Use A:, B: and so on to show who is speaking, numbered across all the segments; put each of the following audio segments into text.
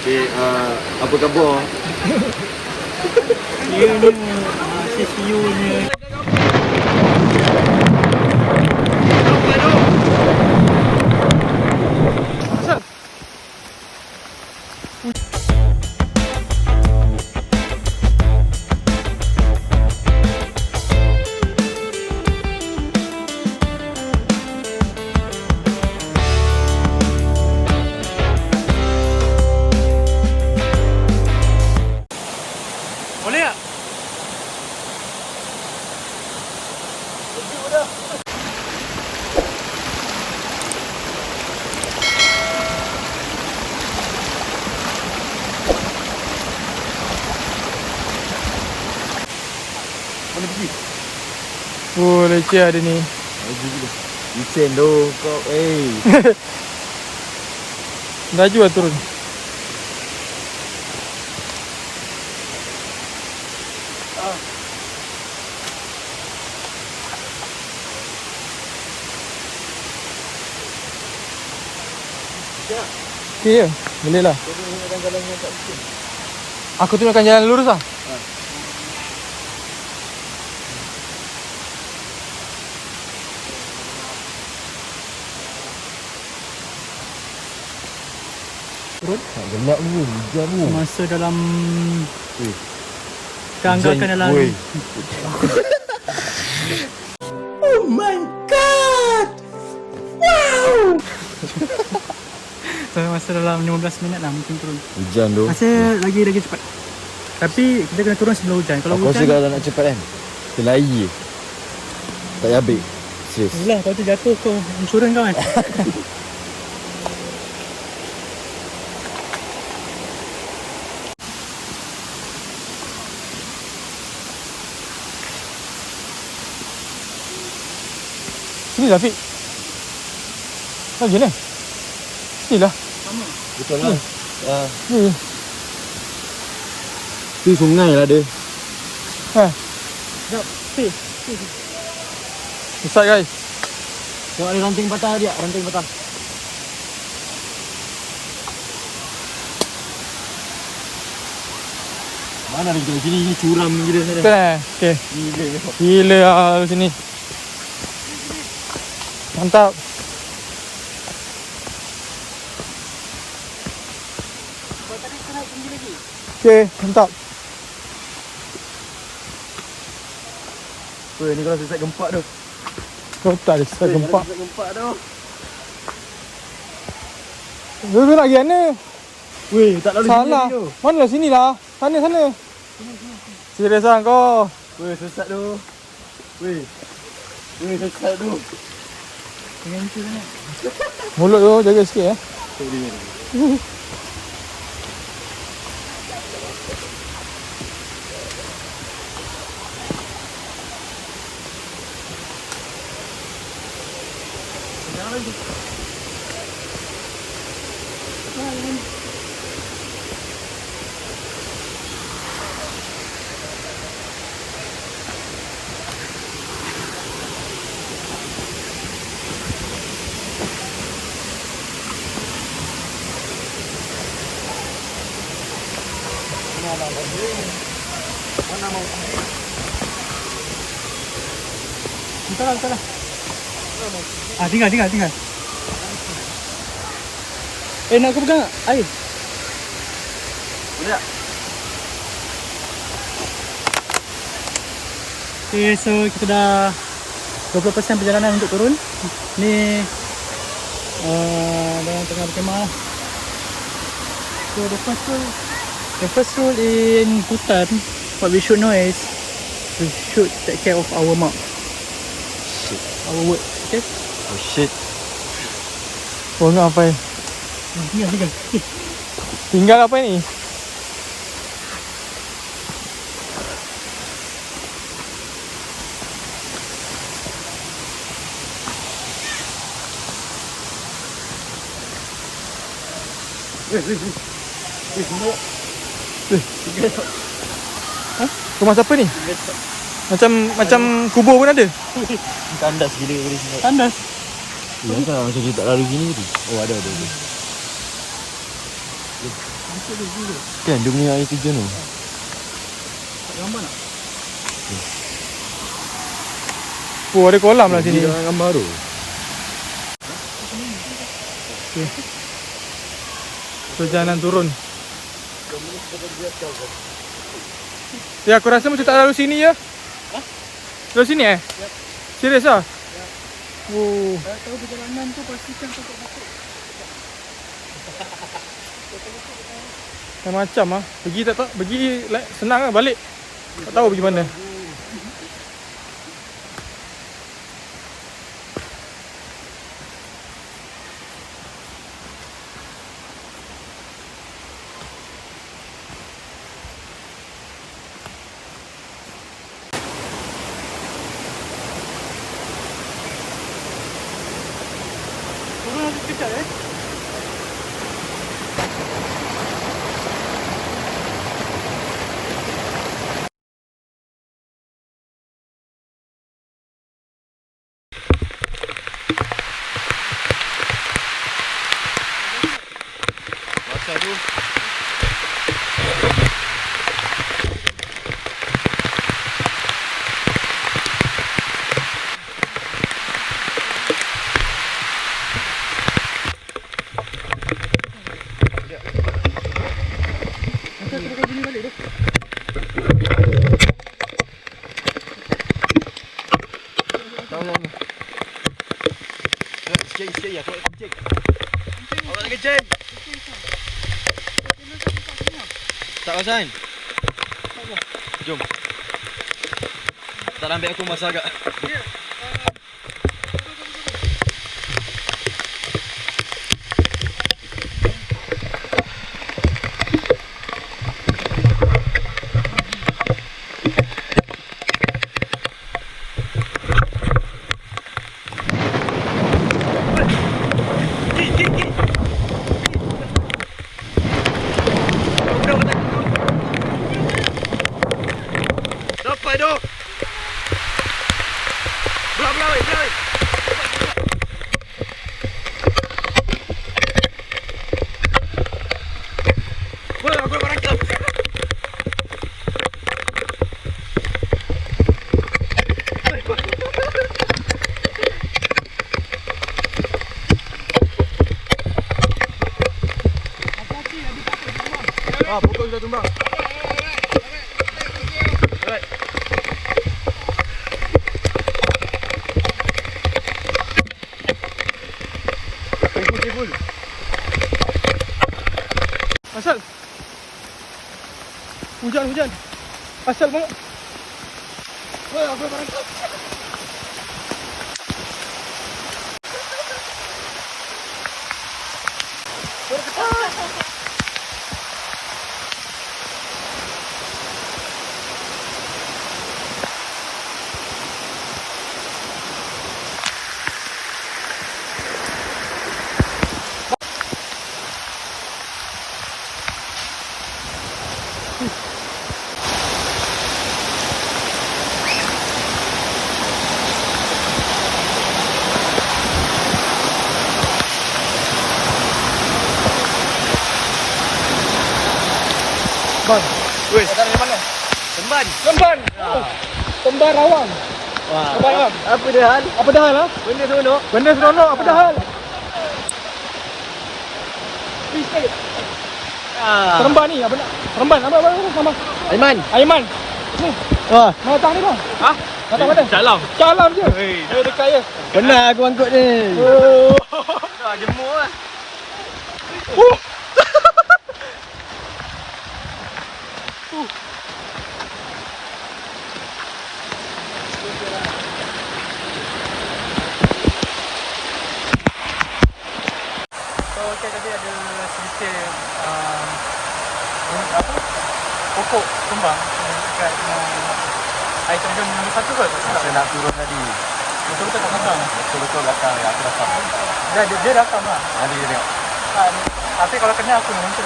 A: Okay, apa khabar?
B: Dia ni CCU-nya.
A: Mana pergi?
C: Oh, leceh ada ni.
A: Licin tu kau.
C: Laju lah turun. Okey je, boleh lah. Aku tunjukkan jalan lurus lah. Turun?
A: Tak gelap ni, hujan ni.
B: Masa dalam keanggarkan dalam
A: Oh my god! Wow!
B: So masa dalam 15 minit lah mungkin turun.
A: Hujan tu.
B: Masa lagi cepat. Tapi kita kena turun sebelum hujan. Kalau
A: Aku rasa
B: hujan
A: kalau nak cepat kan, kita lari je. Tak payah habis. Serius.
B: yelah, kalau tu jatuh kau insurans kau kan.
C: Sini lah, Fik. Lagi ni. Sini lah.
A: Betul lah.
C: Ni.
A: Tu sungai lah dia.
B: Sekejap. Fik.
C: Besar guys.
A: Tengok ada ranting patah dia, ranting patah. Mana ada kita sini, curam gila sana.
C: Betul eh? Okay. Gila lah lu sini. Mantap. Okay, mantap.
A: Weh, ni kalau sesat gempak tu.
C: Kau tak ada sesat gempak.
A: Sesat gempak tu.
C: Lu nak pergi mana?
A: Weh, tak lalu
C: Salah.
A: sini tu.
C: Mana lah sini lah. Sana. Serius lah kau.
A: Weh, sesat tu. Weh, sesat tu.
B: Dengan itu kan.
C: Mulut tu jaga sikit eh.
A: Tengok dia ni.
B: Betul lah. Tinggal. Nak aku pegang tak? Air.
A: Boleh tak?
B: Okay, so kita dah 20% perjalanan untuk turun. Ni dalam tengah berkemah lah. So the first rule in hutan, what we should know is we should take care of our mouth.
A: Shit.
B: Our word, okay?
A: Oh shit.
C: Oh nak apa ni?
B: Tinggal.
C: Tinggal apa ni? Rumah siapa ni? Macam kubur pun ada.
A: Tandas gila boleh sini.
B: Tandas.
A: Ya kan macam kita tak lalu gini tadi. Oh ada. Kan dia punya air terjun tu.
B: Gambar nak? Oh, ada kolam lah sini.
A: Dia dalam gambar tu.
B: Okay. Perjalanan turun. Ya, aku rasa macam tak lalu sini ya. Lalu sini Ya. Serius lah? Oh. Kalau tahu perjalanan tu pastikan pokok-pokok. Macam ah. Pergi tak tahu, pergi like, senang lah balik. Tak tahu pergi mana. Turun lagi sekejap
A: Masa tu. Sikit ya, kalau kencing. Awak nak kencing? Tak pasal. Jom. Tak ambil aku masa agak. Sampai tu. Belah. Boleh aku berangkat. Pokok sudah tumbang. Alright. Full.
B: Asal hujan. Asal banget. Woi, aku berangkat. Bang,
A: Wes.
C: Dari mana?
A: Temban.
B: Temban. Temban rawang.
A: Wah.
B: Temban rawang.
A: Apa dah hal?
B: Apa dah hal ah?
A: Benda seronok.
B: Benda seronok, apa dah hal? Pisik. Seremban ni, apa nak? Seremban, apa nama? Aiman. Ni.
A: Wah.
B: Mana datang ni bang?
A: Ha?
B: Datang mana? Calam je. Ayo dekat je.
A: Pernah aku angkut ni.
B: Oh.
A: Dah jemur lah.
B: Okay, tadi ada sedikit pokok tumbang dekat air terjun nombor 1 kot.
A: Saya nak turun tadi.
B: Betul-betul tak pasang.
A: Betul-betul belakang ya, aku rakam.
B: Dia rakam lah.
A: Nanti dia tengok.
B: Tapi kalau kena aku yang mangsa.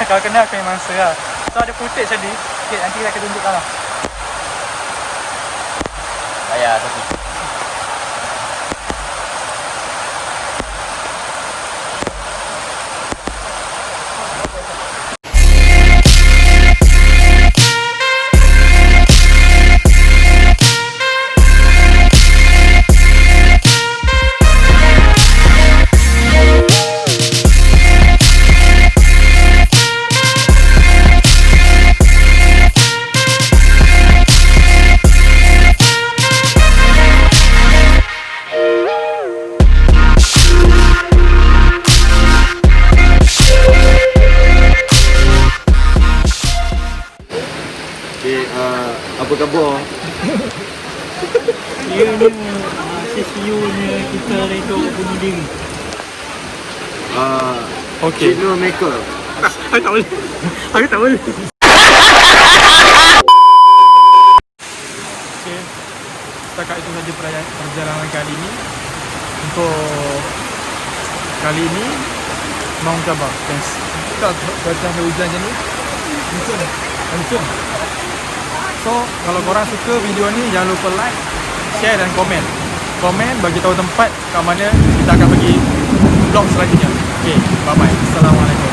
B: Kalau kena aku yang mangsa lah. So ada footage tadi. Okay, nanti kita akan tunjukkan lah.
A: Ayah tapi.
B: CCU-nya kita redor bunuh diri.
A: Okay.
C: Cina maker.
B: Aku tak boleh. Aku tak boleh. Okay. Setakat itu saja perjalanan kali ini. Untuk kali ini mau cabar. Thanks. Tak macam ada hujan macam ni. Hancur. So, kalau korang suka video ni, jangan lupa like, share dan komen. Komen bagi tahu tempat kat mana kita akan pergi vlog selanjutnya. Okay, bye bye. Assalamualaikum.